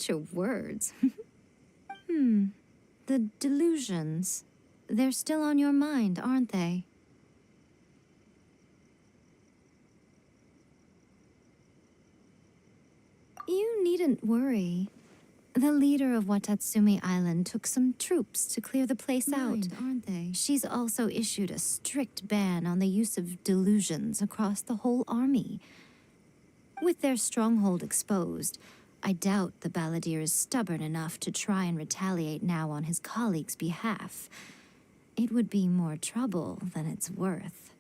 Watch your words. The delusions. They're still on your mind, aren't they? You needn't worry. The leader of Watatsumi Island took some troops to clear the place out, aren't they? She's also issued a strict ban on the use of delusions across the whole army. With their stronghold exposed, I doubt the balladeer is stubborn enough to try and retaliate now on his colleague's behalf. It would be more trouble than it's worth.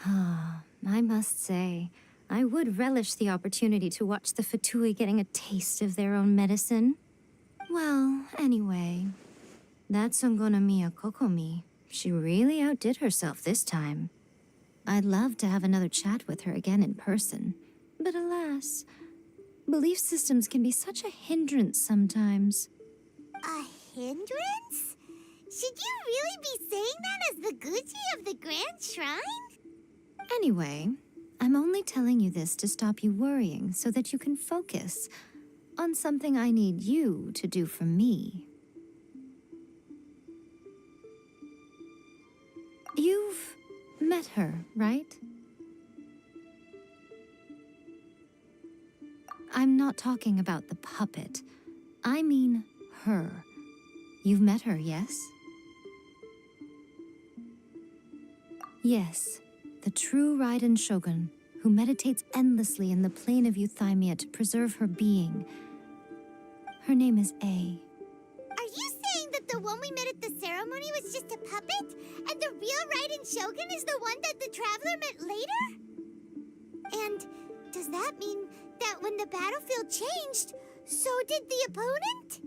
I must say, I would relish the opportunity to watch the Fatui getting a taste of their own medicine. Well, anyway, that Songonomiya Kokomi, she really outdid herself this time. I'd love to have another chat with her again in person, but alas, belief systems can be such a hindrance sometimes. A hindrance? Should you really be saying that as the Gucci of the Grand Shrine? Anyway, I'm only telling you this to stop you worrying so that you can focus on something I need you to do for me. You've met her, right? I'm not talking about the puppet. I mean her. You've met her, yes? Yes, the true Raiden Shogun, who meditates endlessly in the plane of Euthymia to preserve her being. Her name is Yae. Are you saying that the one we met at the ceremony was just a puppet, and the real Raiden Shogun is the one that the Traveler met later? And does that mean that when the battlefield changed, so did the opponent?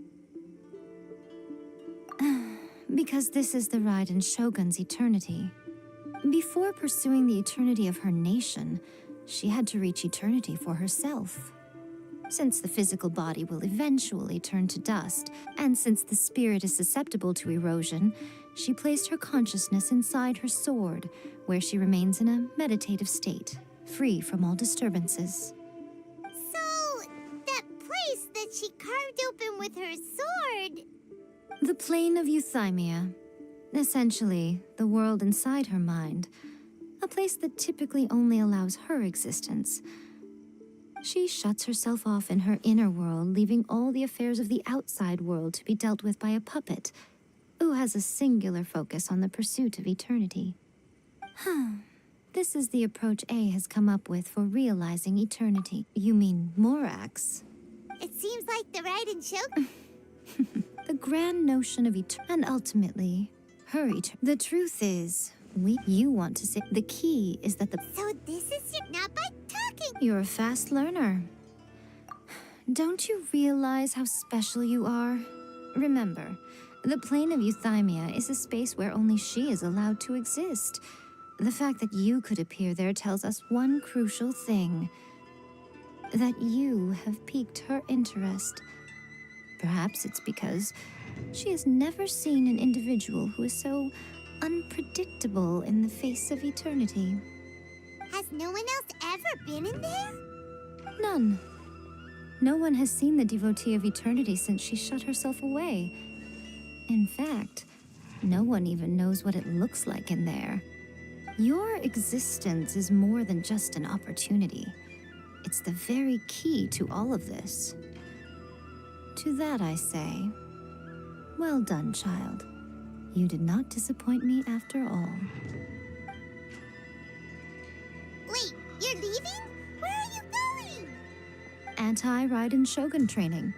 Because this is the Raiden Shogun's eternity. Before pursuing the eternity of her nation, she had to reach eternity for herself. Since the physical body will eventually turn to dust, and since the spirit is susceptible to erosion, she placed her consciousness inside her sword, where she remains in a meditative state, free from all disturbances. So, that place that she carved open with her sword... The plane of Euthymia. Essentially, the world inside her mind. A place that typically only allows her existence. She shuts herself off in her inner world, leaving all the affairs of the outside world to be dealt with by a puppet, who has a singular focus on the pursuit of eternity. This is the approach A has come up with for realizing eternity. You mean Morax? It seems like the Raiden Shogun... The grand notion of eternity, and ultimately, her eternity. The truth is, you want to say, the key is that the... So this is not by talking... You're a fast learner. Don't you realize how special you are? Remember, the plane of Euthymia is a space where only she is allowed to exist. The fact that you could appear there tells us one crucial thing. That you have piqued her interest. Perhaps it's because she has never seen an individual who is so unpredictable in the face of eternity. Has no one else ever been in there? None. No one has seen the devotee of eternity since she shut herself away. In fact, no one even knows what it looks like in there. Your existence is more than just an opportunity. It's the very key to all of this. To that I say, well done, child. You did not disappoint me after all. Wait, you're leaving? Where are you going? Anti-Raiden Shogun training.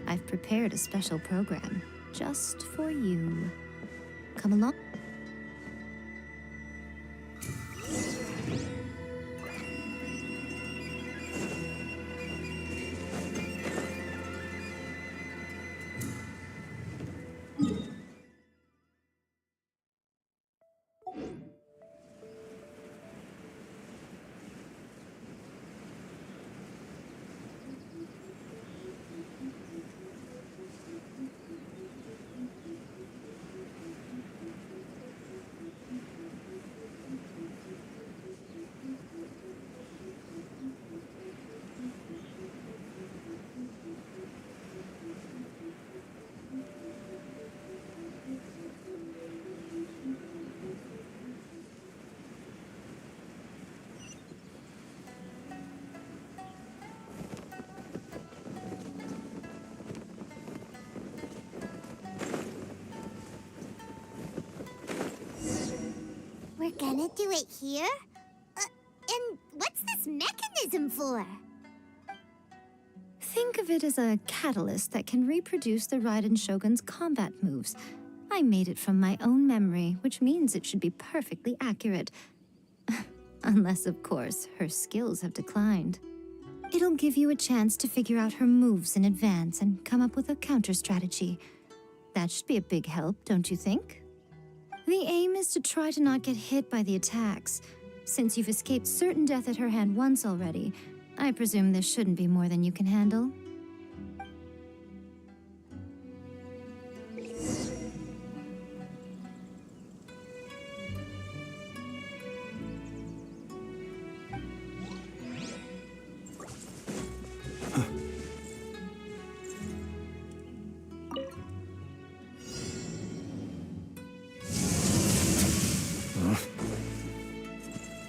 I've prepared a special program just for you. Come along. gonna do it here? And what's this mechanism for? Think of it as a catalyst that can reproduce the Raiden Shogun's combat moves. I made it from my own memory, which means it should be perfectly accurate. Unless, of course, her skills have declined. It'll give you a chance to figure out her moves in advance and come up with a counter strategy. That should be a big help, don't you think? The aim is to try to not get hit by the attacks. Since you've escaped certain death at her hand once already, I presume this shouldn't be more than you can handle.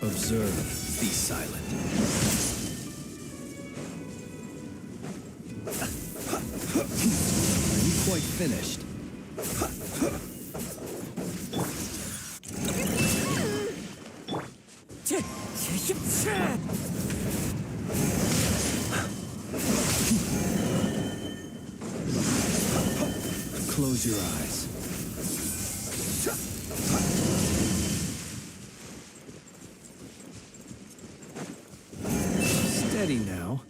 Observe. Be silent. Are you quite finished? Close your eyes. Steady now.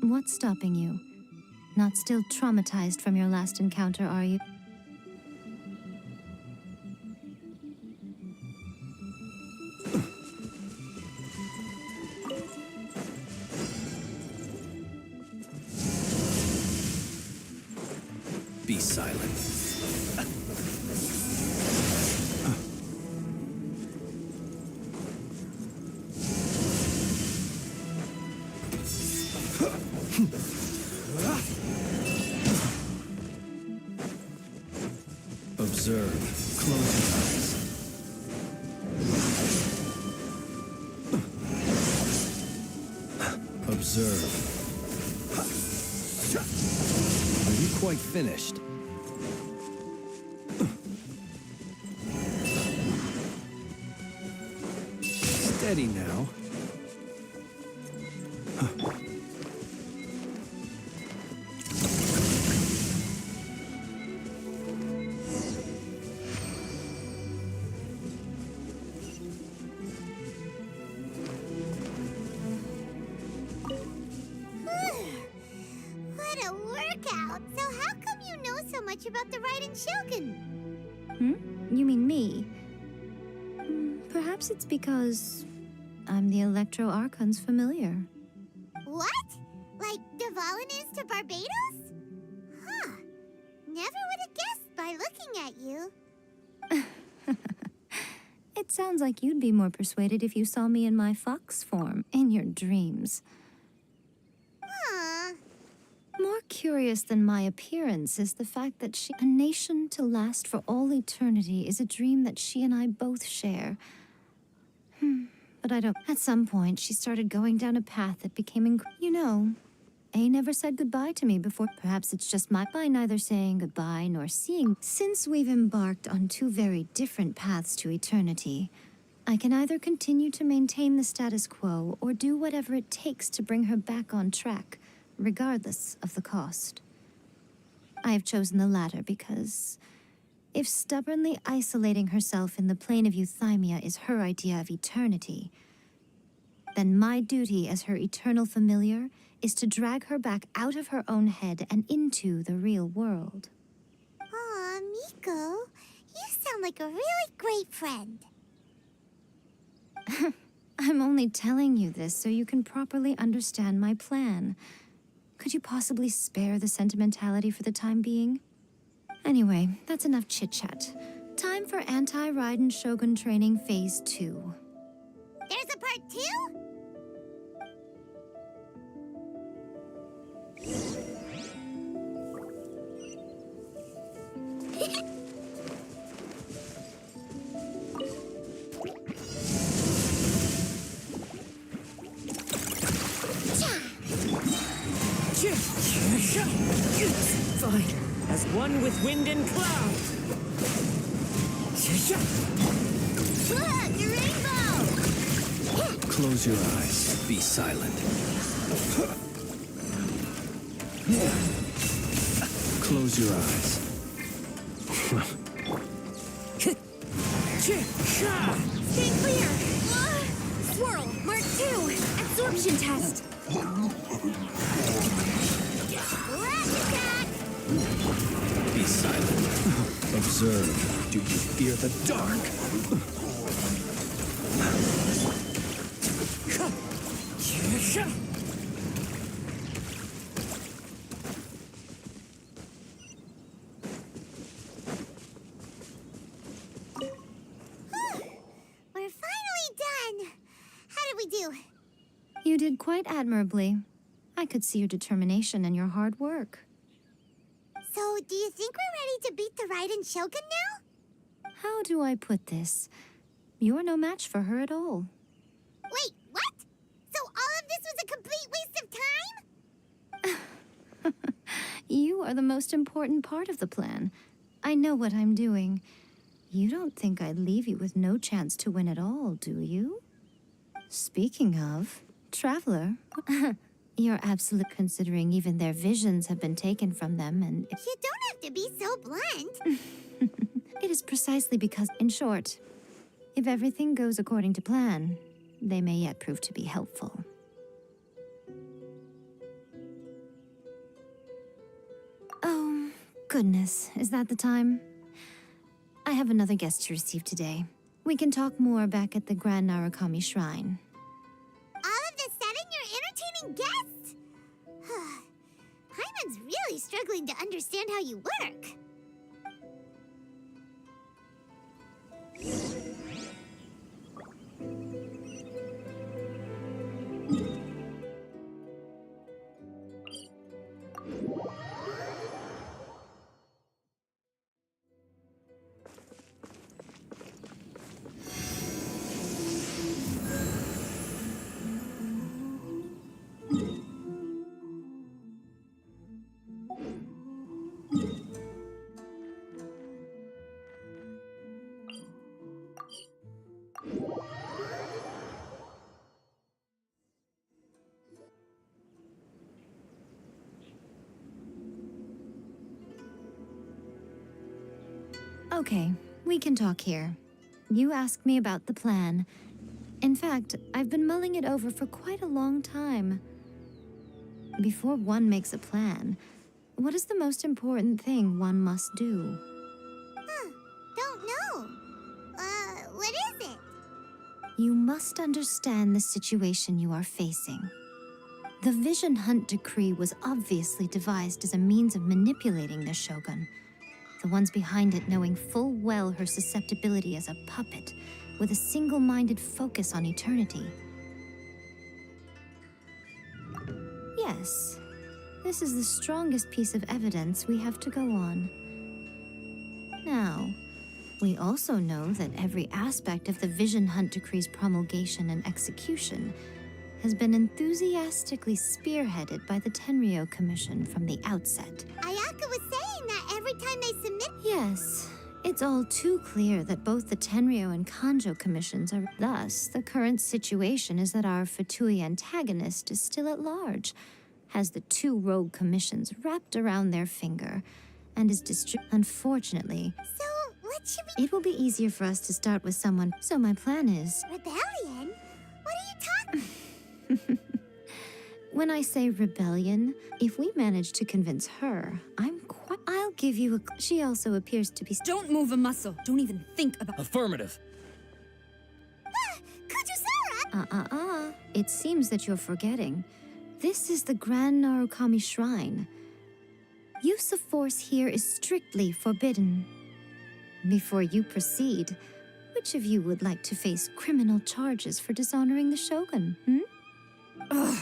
What's stopping you? Not still traumatized from your last encounter, are you? Be silent. Observe. Close your eyes. Observe. Are you quite finished? Steady now. What a workout! So how come you know so much about the Raiden Shogun? You mean me? Perhaps it's because I'm the Electro Archon's familiar. What? Like Dvalin is to Barbados? Huh. Never would have guessed by looking at you. It sounds like you'd be more persuaded if you saw me in my fox form, in your dreams. Aw, curious than my appearance is the fact that a nation to last for all eternity is a dream that she and I both share. But I don't. At some point, she started going down a path that became You know, A never said goodbye to me before. Perhaps it's just by neither saying goodbye nor seeing. Since we've embarked on two very different paths to eternity, I can either continue to maintain the status quo or do whatever it takes to bring her back on track, regardless of the cost. I have chosen the latter because if stubbornly isolating herself in the plane of euthymia is her idea of eternity, then my duty as her eternal familiar is to drag her back out of her own head and into the real world. Aw, Miko, you sound like a really great friend. I'm only telling you this so you can properly understand my plan. Could you possibly spare the sentimentality for the time being? Anyway, that's enough chit-chat. Time for Anti-Raiden Shogun Training Phase 2. There's a part 2? Fine, as one with wind and cloud. Look, the rainbow! Close your eyes. Be silent. Close your eyes. Stay clear! Swirl, Mark 2, absorption test. Last attack! Be silent. Observe. Do you fear the dark? We're finally done. How did we do? You did quite admirably. I could see your determination and your hard work. So, do you think we're ready to beat the Raiden Shogun now? How do I put this? You're no match for her at all. Wait, what? So all of this was a complete waste of time? You are the most important part of the plan. I know what I'm doing. You don't think I'd leave you with no chance to win at all, do you? Speaking of, Traveler, you're absolute considering even their visions have been taken from them and... You don't have to be so blunt. It is precisely because, in short, if everything goes according to plan, they may yet prove to be helpful. Oh, goodness, is that the time? I have another guest to receive today. We can talk more back at the Grand Narukami Shrine. All of this sudden, you're entertaining guests? Hyman's really struggling to understand how you work. Okay, we can talk here. You asked me about the plan. In fact, I've been mulling it over for quite a long time. Before one makes a plan, what is the most important thing one must do? Don't know. What is it? You must understand the situation you are facing. The Vision Hunt Decree was obviously devised as a means of manipulating the Shogun, the ones behind it knowing full well her susceptibility as a puppet with a single-minded focus on eternity. Yes, This is the strongest piece of evidence we have to go on. Now, we also know that every aspect of the Vision Hunt Decree's promulgation and execution has been enthusiastically spearheaded by the Tenryou Commission from the outset. Ayaka was saying that every time they submit. Yes, it's all too clear that both the Tenryou and Kanjo commissions are. Thus, the current situation is that our Fatui antagonist is still at large, has the two rogue commissions wrapped around their finger, and is Unfortunately, So, what should we. it will be easier for us to start with someone. So my plan is. Rebellion? What are you talking. When I say rebellion, if we manage to convince her, I'll give you a. She also appears to be. Don't move a muscle. Don't even think about. Affirmative. Kujusara! It seems that you're forgetting. This is the Grand Narukami Shrine. Use of force here is strictly forbidden. Before you proceed, which of you would like to face criminal charges for dishonoring the Shogun, Ugh.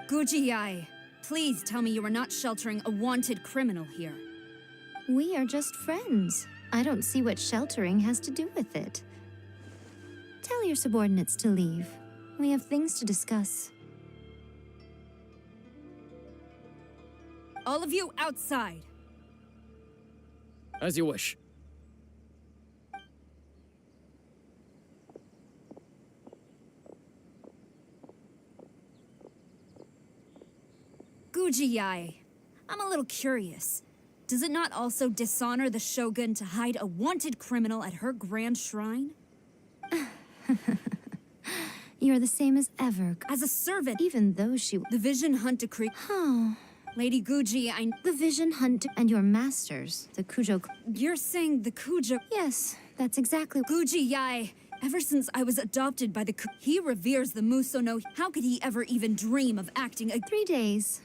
Guji Yae, please tell me you are not sheltering a wanted criminal here. We are just friends. I don't see what sheltering has to do with it. Tell your subordinates to leave. We have things to discuss. All of you outside. As you wish. Guji Yae, I'm a little curious. Does it not also dishonor the Shogun to hide a wanted criminal at her grand shrine? You're the same as ever. As a servant, Even though she... the Vision Hunt Decree... Oh, Lady Guji, the Vision Hunt and your masters, the Kujo... You're saying the Kujo... Yes, that's exactly... Guji Yae, ever since I was adopted by the he reveres the Musono. How could he ever even dream of acting 3 days.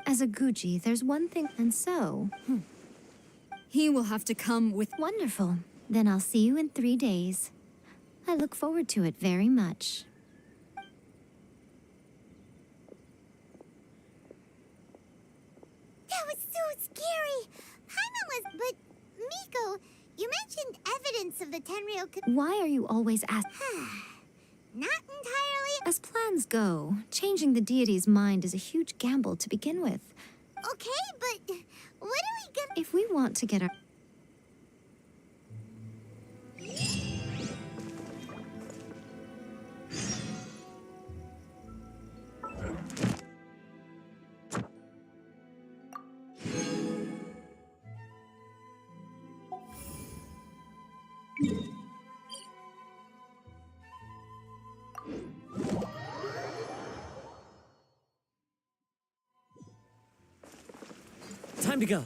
As a Guji, there's one thing... And so... He will have to come with... Wonderful. Then I'll see you in 3 days. I look forward to it very much. That was so scary. Paimon was. But, Miko, you mentioned evidence of the Tenryou. Why are you always asking? Not entirely. As plans go, changing the deity's mind is a huge gamble to begin with. Okay, but what are we gonna. If we want to get our... Time to go.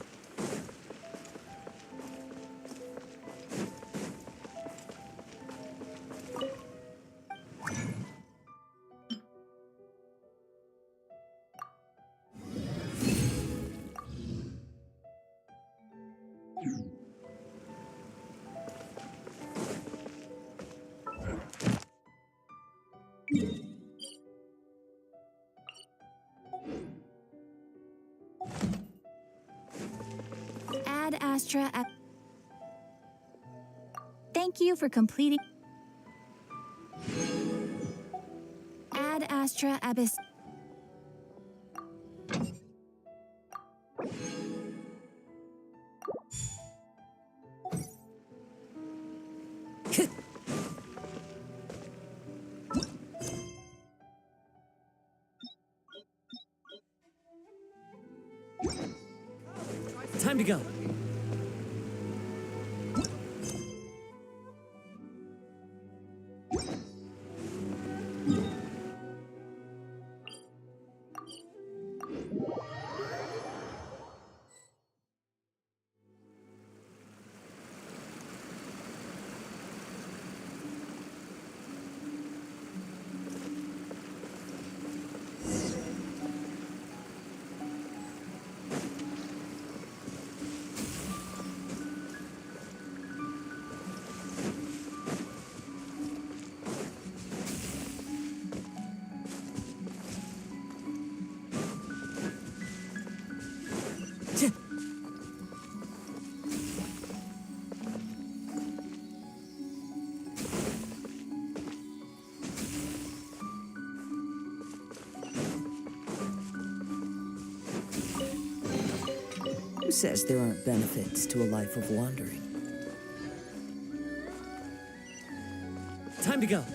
Ad Astra... Thank you for completing... Ad Astra Abyss... Time to go. says there aren't benefits to a life of wandering? Time to go.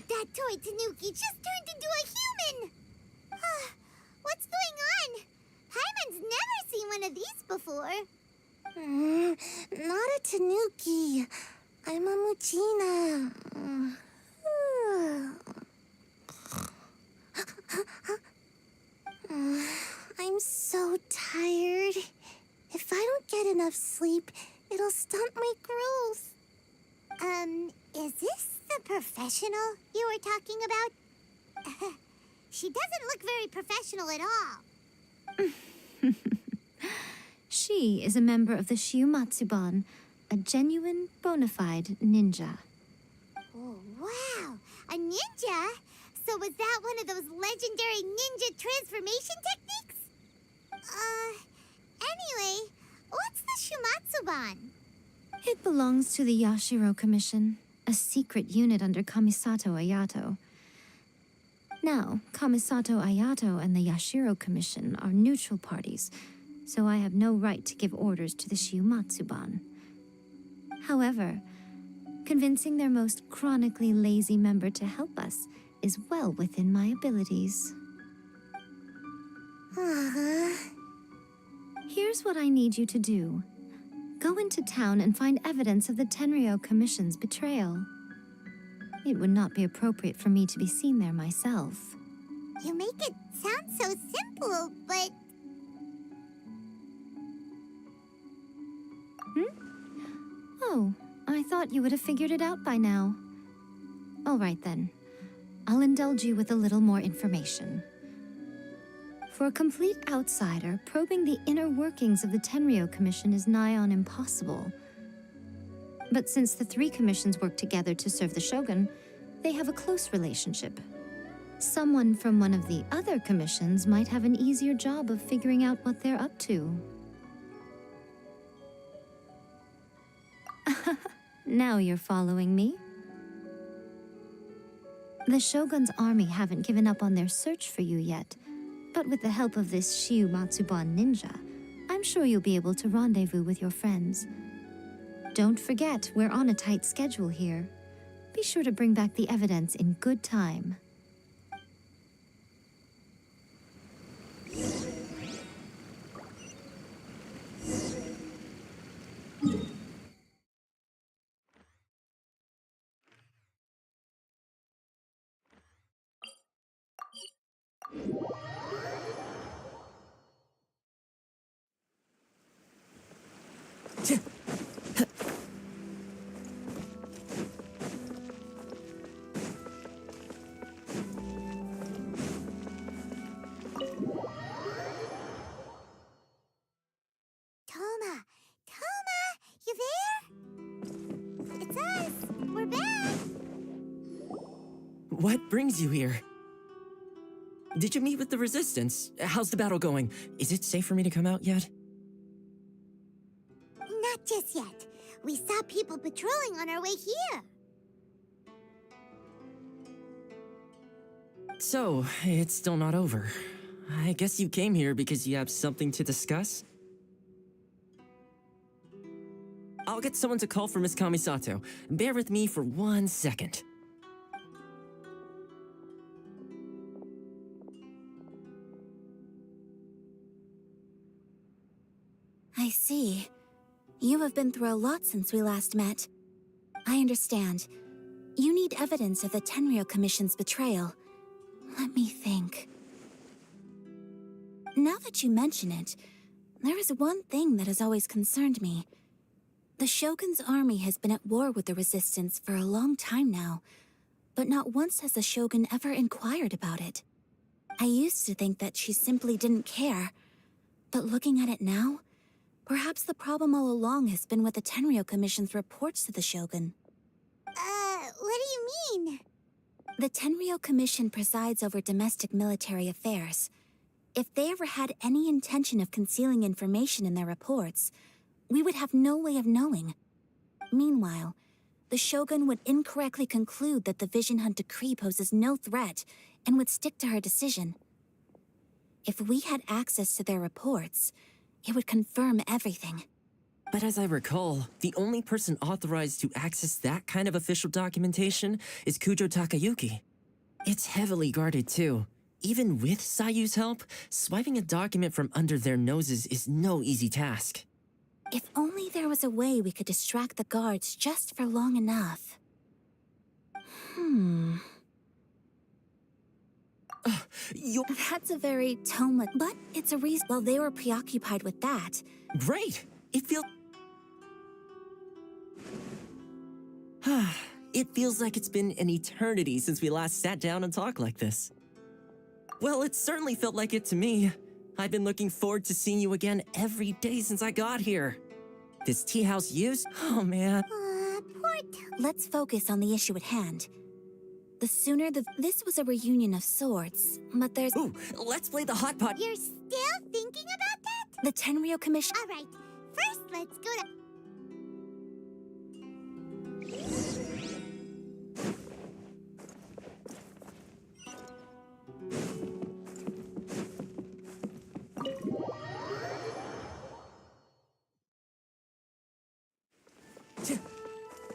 That toy Tanuki just turned into a human! What's going on? Paimon's never seen one of these before. Not a Tanuki. I'm a Muchina. I'm so tired. If I don't get enough sleep, it'll stunt my growth. Is this the professional you were talking about? She doesn't look very professional at all. She is a member of the Shiumatsuban, a genuine, bona fide ninja. Oh, wow! A ninja? So was that one of those legendary ninja transformation techniques? Anyway, what's the Shumatsuban? It belongs to the Yashiro Commission, a secret unit under Kamisato Ayato. Now, Kamisato Ayato and the Yashiro Commission are neutral parties, so I have no right to give orders to the Shiumatsuban. However, convincing their most chronically lazy member to help us is well within my abilities. Here's what I need you to do. Go into town and find evidence of the Tenryo Commission's betrayal. It would not be appropriate for me to be seen there myself. You make it sound so simple, but... Oh, I thought you would have figured it out by now. All right then. I'll indulge you with a little more information. For a complete outsider, probing the inner workings of the Tenryo Commission is nigh on impossible. But since the three commissions work together to serve the Shogun, they have a close relationship. Someone from one of the other commissions might have an easier job of figuring out what they're up to. Now you're following me. The Shogun's army haven't given up on their search for you yet, but with the help of this Shiumatsuban ninja, I'm sure you'll be able to rendezvous with your friends. Don't forget, we're on a tight schedule here. Be sure to bring back the evidence in good time. Toma! Toma! You there? It's us! We're back! What brings you here? Did you meet with the Resistance? How's the battle going? Is it safe for me to come out yet? Not just yet. We saw people patrolling on our way here. So, it's still not over. I guess you came here because you have something to discuss? I'll get someone to call for Miss Kamisato. Bear with me for 1 second. I see. You have been through a lot since we last met. I understand. You need evidence of the Tenryo Commission's betrayal. Let me think. Now that you mention it, there is one thing that has always concerned me. The Shogun's army has been at war with the Resistance for a long time now, but not once has the Shogun ever inquired about it. I used to think that she simply didn't care, but looking at it now, perhaps the problem all along has been with the Tenryou Commission's reports to the Shogun. What do you mean? The Tenryou Commission presides over domestic military affairs. If they ever had any intention of concealing information in their reports, we would have no way of knowing. Meanwhile, the Shogun would incorrectly conclude that the Vision Hunt decree poses no threat and would stick to her decision. If we had access to their reports, it would confirm everything. But as I recall, the only person authorized to access that kind of official documentation is Kujo Takayuki. It's heavily guarded too. Even with Sayu's help, swiping a document from under their noses is no easy task. If only there was a way we could distract the guards just for long enough. That's a very Toma, but it's a reason. While they were preoccupied with that. Great! It feels like it's been an eternity since we last sat down and talked like this. Well, it certainly felt like it to me. I've been looking forward to seeing you again every day since I got here. This tea house used? Oh man. Poor Let's focus on the issue at hand. The sooner this was a reunion of sorts, but there's— Ooh, let's play the hot pot. You're still thinking about that? the Tenryou Commission. All right. First, let's go to...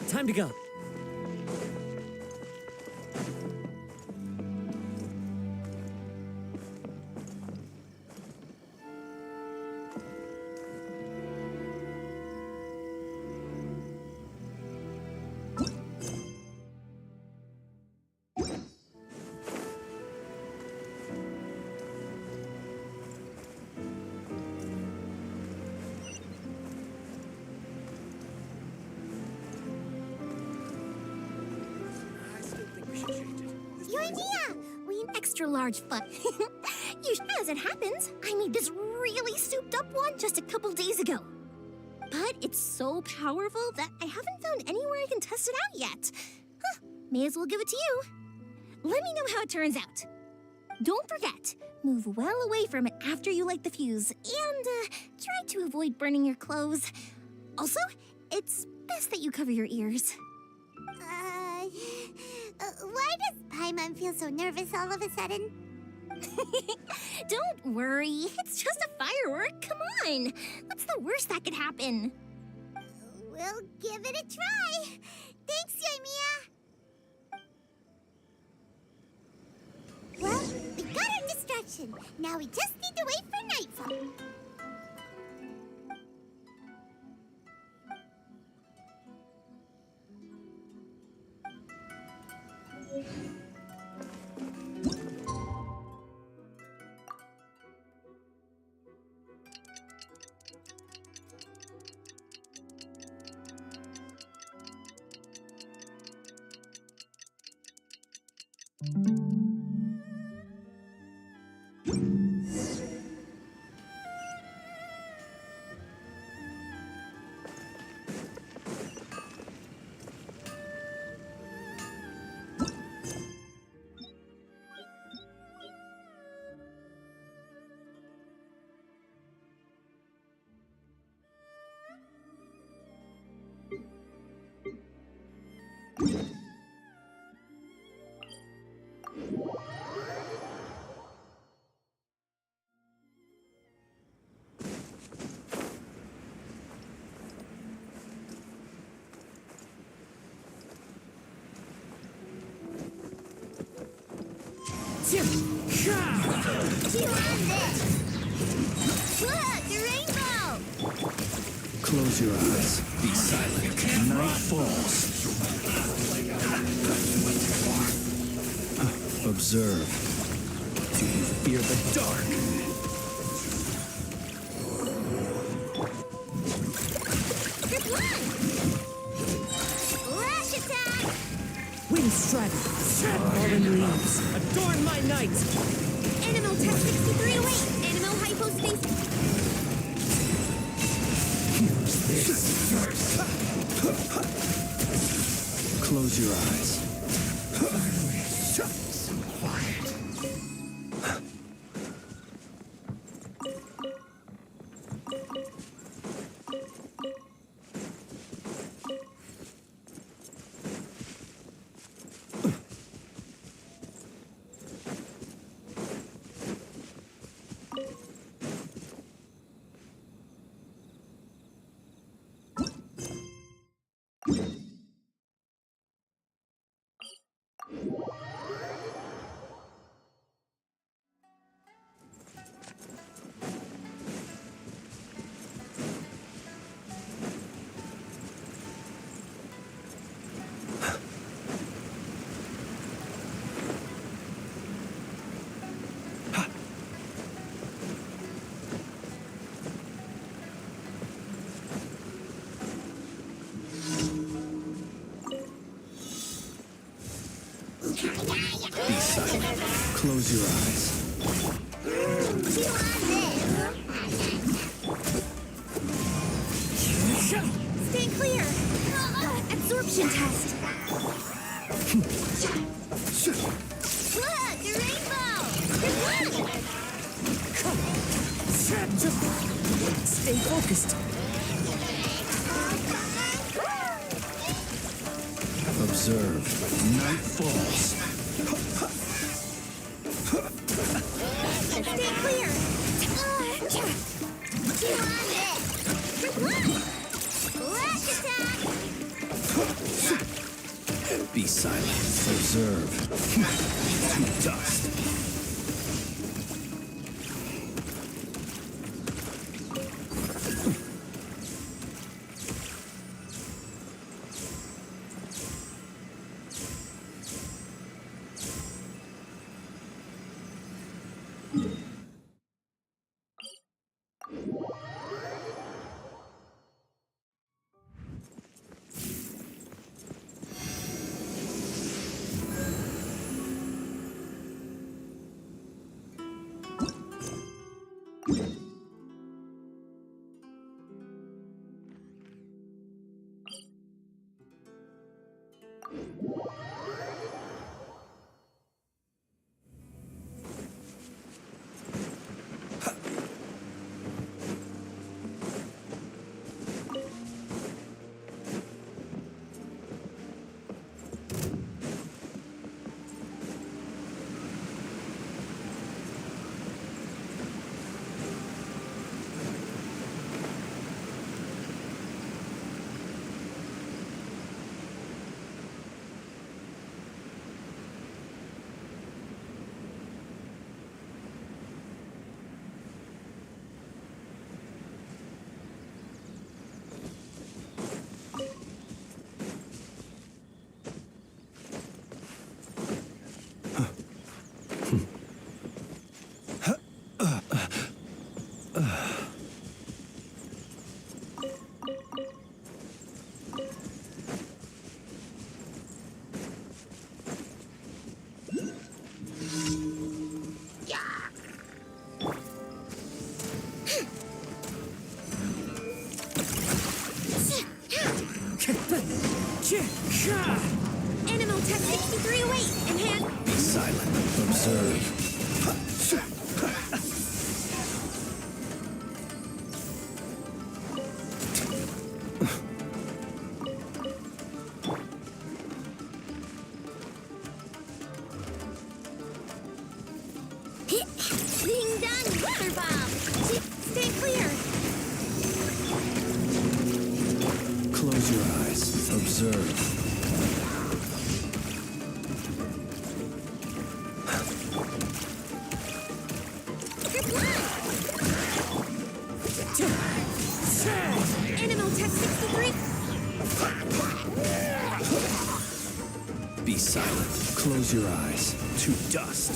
Time to go. Extra large fun. As it happens, I made this really souped up one just a couple days ago. But it's so powerful that I haven't found anywhere I can test it out yet. May as well give it to you. Let me know how it turns out. Don't forget, move well away from it after you light the fuse, and try to avoid burning your clothes. Also, it's best that you cover your ears. Why does Paimon feel so nervous all of a sudden? Don't worry, it's just a firework. Come on, what's the worst that could happen? We'll give it a try. Thanks, Yae Miko. Well, we got our distraction. Now we just need to wait for nightfall. Look, the rainbow! Close your eyes. Be silent. Night falls. Observe. Do you fear the dark? Windstrider, fallen leaves, adorn my night! Animal Tech 63 away! Animal hypostasis! Close your eyes. Be silent. Close your eyes. Stay clear! Absorption test! Look! A rainbow! Good luck! Stay focused. Observe. Night falls. Stay clear! Chew on it! Good luck! Flash attack! Be silent. Observe. To dust. Animal Tech 63 away! Enhance! Be silent. Observe. Ding dong water bomb! Stay clear! Close your eyes. Observe. Good luck! Animal Tech 63! Be silent. Close your eyes. To dust.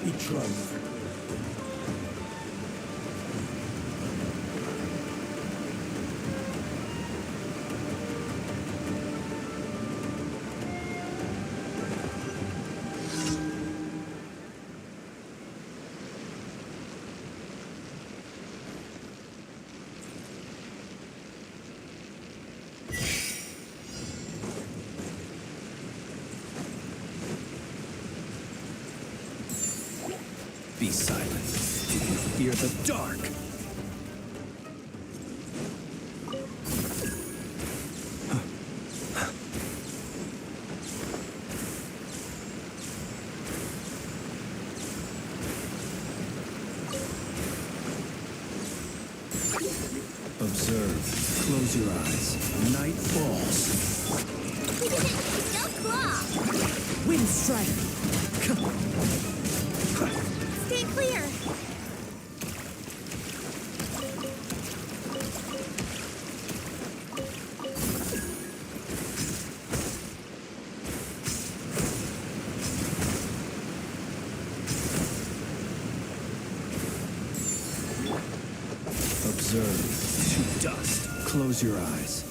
betrothed. Be silent. Do you fear the dark? Observe. Close your eyes. Night falls. Don't claw! Wind strike! Stay clear! Observe. To dust. Close your eyes.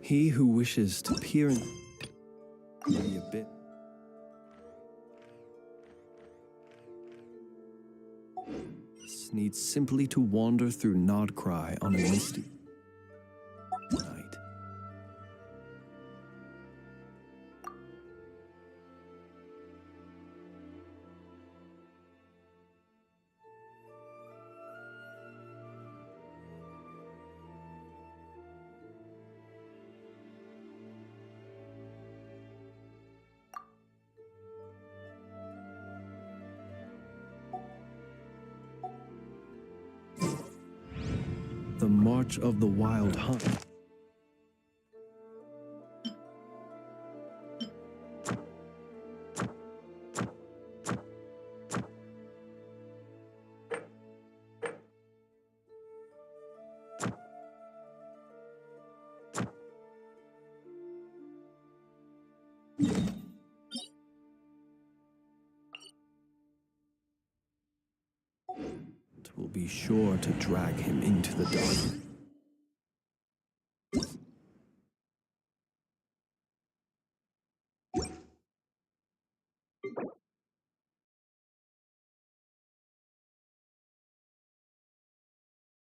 He who wishes to peer in the abyss needs simply to wander through Nodcry on a misty night. The March of the Wild Hunt. Will be sure to drag him into the dark.